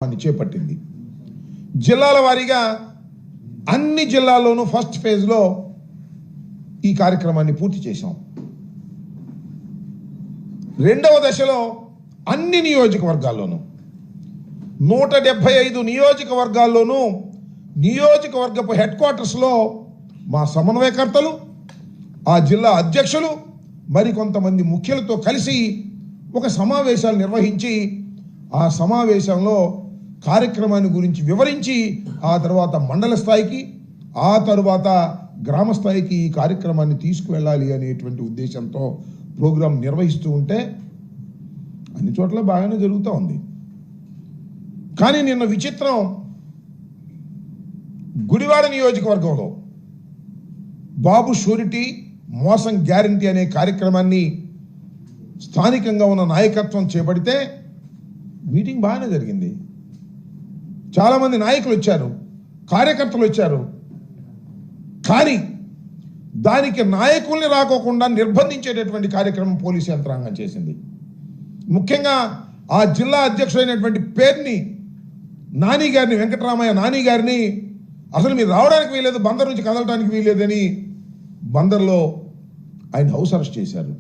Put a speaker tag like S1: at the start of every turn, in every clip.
S1: చేపట్టింది. జిల్లాల వారీగా అన్ని జిల్లాల్లోనూ ఫస్ట్ ఫేజ్లో ఈ కార్యక్రమాన్ని పూర్తి చేశాం. రెండవ దశలో అన్ని నియోజకవర్గాల్లోనూ 175 నియోజకవర్గాల్లోనూ నియోజకవర్గపు హెడ్ క్వార్టర్స్లో మా సమన్వయకర్తలు, ఆ జిల్లా అధ్యక్షులు, మరికొంతమంది ముఖ్యులతో కలిసి ఒక సమావేశాలు నిర్వహించి ఆ సమావేశంలో కార్యక్రమాన్ని గురించి వివరించి ఆ తర్వాత మండల స్థాయికి, ఆ తర్వాత గ్రామ స్థాయికి ఈ కార్యక్రమాన్ని తీసుకువెళ్ళాలి అనేటువంటి ఉద్దేశంతో ప్రోగ్రాం నిర్వహిస్తూ ఉంటే అన్ని చోట్ల బాగానే జరుగుతూ ఉంది. కానీ నిన్న విచిత్రం, గుడివాడ నియోజకవర్గంలో బాబు షూరిటీ మోసం గ్యారంటీ అనే కార్యక్రమాన్ని స్థానికంగా ఉన్న నాయకత్వం చేపడితే మీటింగ్ బాగానే జరిగింది. చాలామంది నాయకులు వచ్చారు, కార్యకర్తలు వచ్చారు. కానీ దానికి నాయకుల్ని రాకోకుండా నిర్బంధించేటటువంటి కార్యక్రమం పోలీసు యంత్రాంగం చేసింది. ముఖ్యంగా ఆ జిల్లా అధ్యక్షుడైనటువంటి పేరుని నాని గారిని, వెంకటరామయ్య నాని గారిని అసలు మీరు రావడానికి వీల్లేదు, బందర్ నుంచి కదలడానికి వీల్లేదని బందర్లో ఆయన హౌస్ అరెస్ట్ చేశారు.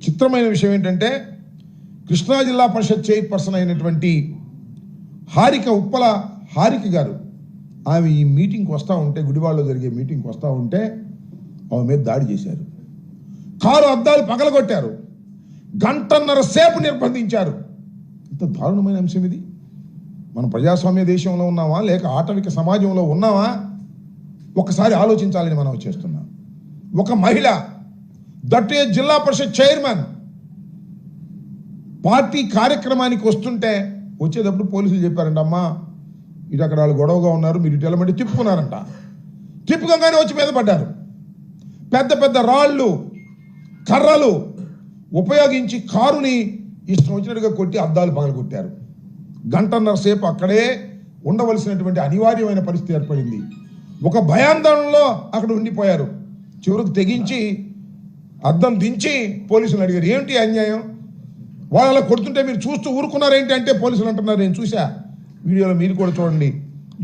S1: చిత్రమైన విషయం ఏంటంటే, కృష్ణా జిల్లా పరిషత్ చైర్పర్సన్ అయినటువంటి హారిక, ఉప్పల హారిక గారు, ఆమె ఈ మీటింగ్కి వస్తూ ఉంటే, గుడివాడలో జరిగే మీటింగ్కి వస్తూ ఉంటే ఆమె మీద దాడి చేశారు. కారు అద్దాలు పగలగొట్టారు. గంటన్నర సేపు నిర్బంధించారు. ఇంత దారుణమైన అంశం ఇది. మన ప్రజాస్వామ్య దేశంలో ఉన్నామా లేక ఆటవిక సమాజంలో ఉన్నామా ఒకసారి ఆలోచించాలని మనం చేస్తున్నాం. ఒక మహిళ, దట్టే జిల్లా పరిషత్ చైర్మన్, పార్టీ కార్యక్రమానికి వస్తుంటే వచ్చేటప్పుడు పోలీసులు చెప్పారంట, అమ్మా ఇటు అక్కడ వాళ్ళు గొడవగా ఉన్నారు, మీరు ఇటు వెళ్ళమంటే తిప్పుకున్నారంట. తిప్పుకోగానే వచ్చి మీద పడ్డారు. పెద్ద పెద్ద రాళ్ళు, కర్రలు ఉపయోగించి కారుని ఇష్టం వచ్చినట్టుగా కొట్టి అద్దాలు పగలగొట్టారు. గంటన్నర సేపు అక్కడే ఉండవలసినటువంటి అనివార్యమైన పరిస్థితి ఏర్పడింది. ఒక భయాందోళనలో అక్కడ ఉండిపోయారు. చివరికి తెగించి అద్దం దించి పోలీసులు అడిగారు, ఏమిటి అన్యాయం, వాళ్ళు కొడుతుంటే మీరు చూస్తూ ఊరుకున్నారేంటి అంటే పోలీసులు అంటున్నారు, నేను చూసా వీడియోలో, మీరు కూడా చూడండి,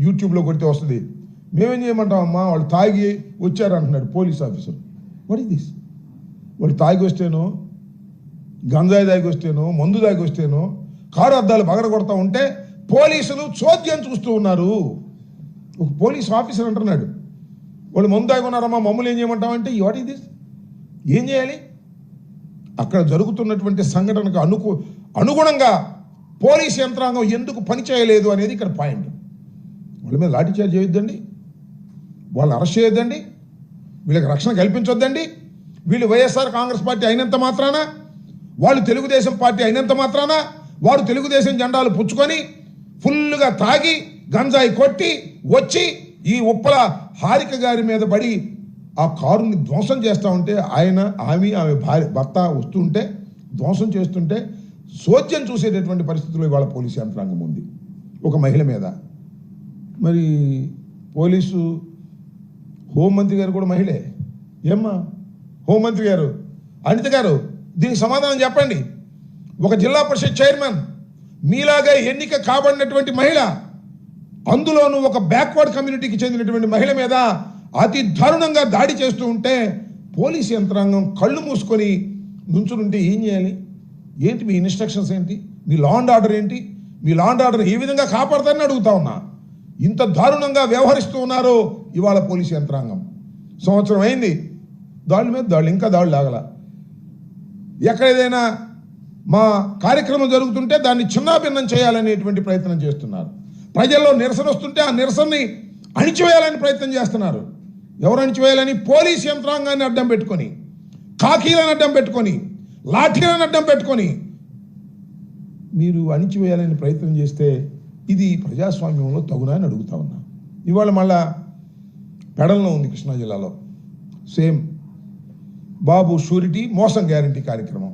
S1: యూట్యూబ్లో కొడితే వస్తుంది. మేమేం చేయమంటామమ్మా, వాళ్ళు తాగి వచ్చారు అంటున్నాడు police officer. What is this? వాడు తాగి వస్తేనో, గంజాయి తాగి వస్తేనో, మందు తాగి వస్తేనో కారు అద్దాలు పగలగొడతా ఉంటే పోలీసులు చోద్యం చూస్తూ ఉన్నారు. ఒక పోలీస్ ఆఫీసర్ అంటున్నాడు, వాళ్ళు మందు తాగి ఉన్నారమ్మా, మమ్మల్ని ఏం చేయమంటామంటే వాట్ ఈస్ దిస్? ఏం చేయాలి? అక్కడ జరుగుతున్నటువంటి సంఘటనకు అనుగుణంగా పోలీస్ యంత్రాంగం ఎందుకు పనిచేయలేదు అనేది ఇక్కడ పాయింట్. వాళ్ళ మీద లాఠీచార్జ్ చేయొద్దండి, వాళ్ళని అరెస్ట్ చేయొద్దండి, వీళ్ళకి రక్షణ కల్పించొద్దండి. వీళ్ళు వైఎస్ఆర్ కాంగ్రెస్ పార్టీ అయినంత మాత్రాన, వాళ్ళు తెలుగుదేశం పార్టీ అయినంత మాత్రాన వారు తెలుగుదేశం జెండాలు పుచ్చుకొని ఫుల్గా తాగి గంజాయి కొట్టి వచ్చి ఈ ఉప్పల హారిక గారి మీద పడి ఆ కారుని ధ్వంసం చేస్తూ ఉంటే, ఆమె భర్త వస్తుంటే ధ్వంసం చేస్తుంటే సోద్యం చూసేటటువంటి పరిస్థితుల్లో ఇవాళ పోలీసు యంత్రాంగం ఉంది ఒక మహిళ మీద. మరి పోలీసు హోంమంత్రి గారు కూడా మహిళే. ఏమ్మా హోంమంత్రి గారు, అనిత గారు, దీనికి సమాధానం చెప్పండి. ఒక జిల్లా పరిషత్ చైర్మన్, మీలాగా ఎన్నిక కాబడినటువంటి మహిళ, అందులోనూ ఒక బ్యాక్వర్డ్ కమ్యూనిటీకి చెందినటువంటి మహిళ మీద అతి దారుణంగా దాడి చేస్తూ ఉంటే పోలీసు యంత్రాంగం కళ్ళు మూసుకొని నుంచుంటే ఏం చేయాలి? ఏంటి మీ ఇన్స్ట్రక్షన్స్ ఏంటి? మీ లా అండ్ ఆర్డర్ ఏంటి? మీ లా అండ్ ఆర్డర్ ఏ విధంగా కాపాడతారని అడుగుతా ఉన్నా. ఇంత దారుణంగా వ్యవహరిస్తూ ఉన్నారు ఇవాళ పోలీసు యంత్రాంగం. సంవత్సరం అయింది, దాడుల మీద దాడులు, ఇంకా దాడులు ఆగల. ఎక్కడ ఏదైనా మా కార్యక్రమం జరుగుతుంటే దాన్ని చిన్నాభిన్నం చేయాలనేటువంటి ప్రయత్నం చేస్తున్నారు. ప్రజల్లో నిరసన వస్తుంటే ఆ నిరసనని అణిచివేయాలని ప్రయత్నం చేస్తున్నారు. ఎవరు అణిచివేయాలని? పోలీస్ యంత్రాంగాన్ని అడ్డం పెట్టుకొని, కాకీలను అడ్డం పెట్టుకొని, లాఠీలను అడ్డం పెట్టుకొని మీరు అణిచివేయాలని ప్రయత్నం చేస్తే ఇది ప్రజాస్వామ్యంలో తగునా అని అడుగుతా ఉన్నా. ఇవాళ మళ్ళా పెడల్లో ఉంది, కృష్ణా జిల్లాలో సేమ్ బాబు షూరిటీ మోసం గ్యారంటీ కార్యక్రమం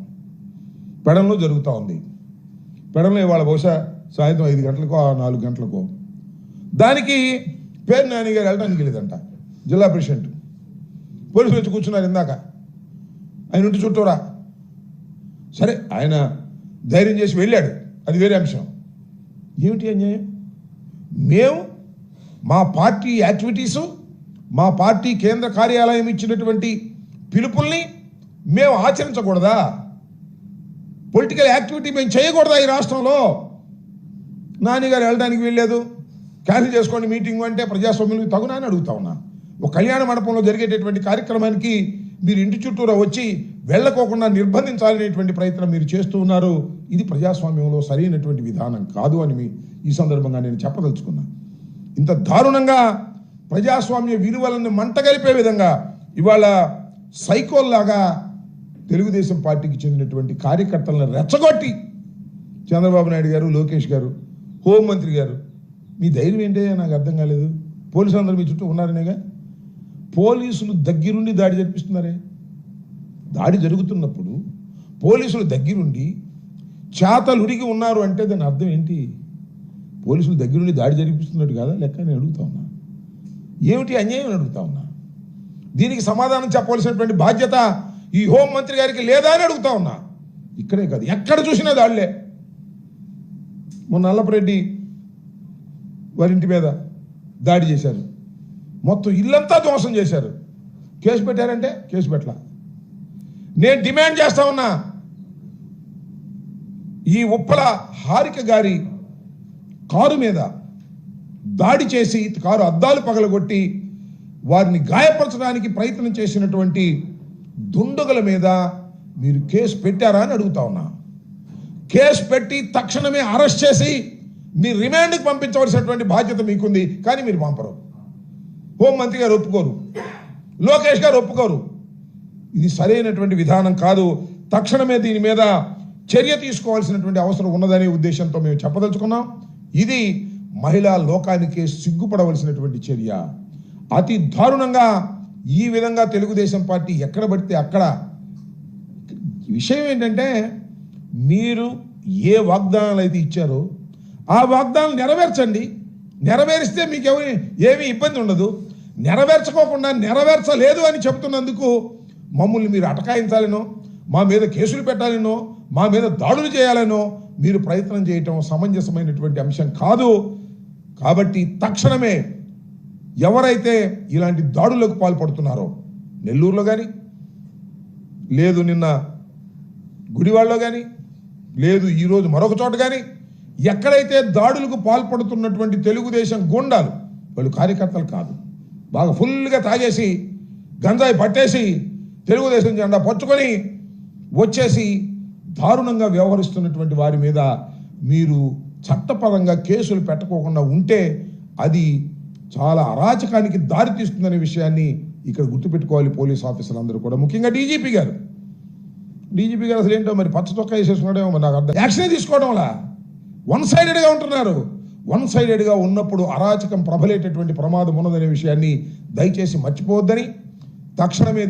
S1: పెడంలో జరుగుతూ ఉంది. పెడంలో ఇవాళ బహుశా సాయంత్రం 5 గంటలకో 4 గంటలకో దానికి పేరు నాని గారు వెళ్ళడానికి వెళ్ళేదంట. జిల్లా ప్రెసిడెంట్ పోలీసులు వచ్చి కూర్చున్నారు ఇందాక, ఆయన ఇంటి చుట్టూరా. సరే ఆయన ధైర్యం చేసి వెళ్ళాడు, అది వేరే అంశం. ఏమిటి అన్యాయం? మేము మా పార్టీ యాక్టివిటీసు, మా పార్టీ కేంద్ర కార్యాలయం ఇచ్చినటువంటి పిలుపుల్ని మేము ఆచరించకూడదా? పొలిటికల్ యాక్టివిటీ మేము చేయకూడదా ఈ రాష్ట్రంలో? నాన్నగారు వెళ్ళడానికి వీల్లేదు, క్యాన్సిల్ చేసుకోండి మీటింగ్ అంటే ప్రజాస్వామ్యం తగునా అని అడుగుతా ఉన్నా. ఒక కళ్యాణ మండపంలో జరిగేటటువంటి కార్యక్రమానికి మీరు ఇంటి చుట్టూరా వచ్చి వెళ్ళకోకుండా నిర్బంధించాలనేటువంటి ప్రయత్నం మీరు చేస్తూ ఉన్నారు. ఇది ప్రజాస్వామ్యంలో సరైనటువంటి విధానం కాదు అని ఈ సందర్భంగా నేను చెప్పదలుచుకున్నా. ఇంత దారుణంగా ప్రజాస్వామ్య విలువలను మంటగలిపే విధంగా ఇవాళ సైకోల్లాగా తెలుగుదేశం పార్టీకి చెందినటువంటి కార్యకర్తలను రెచ్చగొట్టి చంద్రబాబు నాయుడు గారు, లోకేష్ గారు, హోంమంత్రి గారు, మీ ధైర్యం ఏంటో నాకు అర్థం కాలేదు. పోలీసులు అందరూ మీ చుట్టూ ఉన్నారనేగా. పోలీసులు దగ్గరుండి దాడి జరిపిస్తున్నారే. దాడి జరుగుతున్నప్పుడు పోలీసులు దగ్గరుండి చేతలుడిగి ఉన్నారు అంటే దాని అర్థం ఏంటి? పోలీసులు దగ్గరుండి దాడి జరిపిస్తున్నట్టు కాదా లెక్క నేను అడుగుతా ఉన్నా. ఏమిటి అన్యాయం అని అడుగుతా ఉన్నా. దీనికి సమాధానం చెప్పవలసినటువంటి బాధ్యత ఈ హోంమంత్రి గారికి లేదా అని అడుగుతా ఉన్నా. ఇక్కడే కాదు, ఎక్కడ చూసినా దాడులే. మొన్న నల్లపరెడ్డి వారింటి మీద దాడి చేశారు, మొత్తం ఇల్లంతా ధ్వంసం చేశారు. కేసు పెట్టారంటే కేసు పెట్టలా. నేను డిమాండ్ చేస్తా ఉన్నా, ఈ ఉప్పల హారిక గారి కారు మీద దాడి చేసి కారు అద్దాలు పగలగొట్టి వారిని గాయపరచడానికి ప్రయత్నం చేసినటువంటి దుండగుల మీద మీరు కేసు పెట్టారా అని అడుగుతా ఉన్నా. కేసు పెట్టి తక్షణమే అరెస్ట్ చేసి మీ రిమాండ్కి పంపించవలసినటువంటి బాధ్యత మీకుంది, కానీ మీరు పంపరు. హోంమంత్రి గారు ఒప్పుకోరు, లోకేష్ గారు ఒప్పుకోరు. ఇది సరైనటువంటి విధానం కాదు. తక్షణమే దీని మీద చర్య తీసుకోవాల్సినటువంటి అవసరం ఉన్నదనే ఉద్దేశంతో మేము చెప్పదలుచుకున్నాం. ఇది మహిళా లోకానికి సిగ్గుపడవలసినటువంటి చర్య. అతి దారుణంగా ఈ విధంగా తెలుగుదేశం పార్టీ ఎక్కడ పడితే అక్కడ. విషయం ఏంటంటే, మీరు ఏ వాగ్దానాలు అయితే ఇచ్చారో ఆ వాగ్దానాలు నెరవేర్చండి. నెరవేరిస్తే మీకు ఏమీ ఇబ్బంది ఉండదు. నెరవేర్చుకోకుండా నెరవేర్చలేదు అని చెబుతున్నందుకు మమ్మల్ని మీరు అటకాయించాలనో, మా మీద కేసులు పెట్టాలనో, మా మీద దాడులు చేయాలనో మీరు ప్రయత్నం చేయటం సమంజసమైనటువంటి అంశం కాదు. కాబట్టి తక్షణమే ఎవరైతే ఇలాంటి దాడులకు పాల్పడుతున్నారో, నెల్లూరులో కానీ, లేదు నిన్న గుడివాడలో కానీ, లేదు ఈరోజు మరొక చోట కానీ, ఎక్కడైతే దాడులకు పాల్పడుతున్నటువంటి తెలుగుదేశం గుండాలు, వాళ్ళు కార్యకర్తలు కాదు, బాగా ఫుల్గా తాగేసి గంజాయి పట్టేసి తెలుగుదేశం జెండా పట్టుకొని వచ్చేసి దారుణంగా వ్యవహరిస్తున్నటువంటి వారి మీద మీరు చట్టపరంగా కేసులు పెట్టకోకుండా ఉంటే అది చాలా అరాచకానికి దారి తీస్తుందనే విషయాన్ని ఇక్కడ గుర్తుపెట్టుకోవాలి పోలీస్ ఆఫీసర్లు అందరూ కూడా. ముఖ్యంగా డీజీపీ గారు అసలు ఏంటో మరి పచ్చ చొక్కా వేసేసుకున్నాడేమో మరి నాకు అర్థం. యాక్షన్ తీసుకోవడంలా వన్ సైడెడ్గా ఉంటున్నారు. వన్ సైడెడ్గా ఉన్నప్పుడు అరాచకం ప్రబలేటటువంటి ప్రమాదం ఉన్నదనే విషయాన్ని దయచేసి మర్చిపోవద్దని తక్షణమే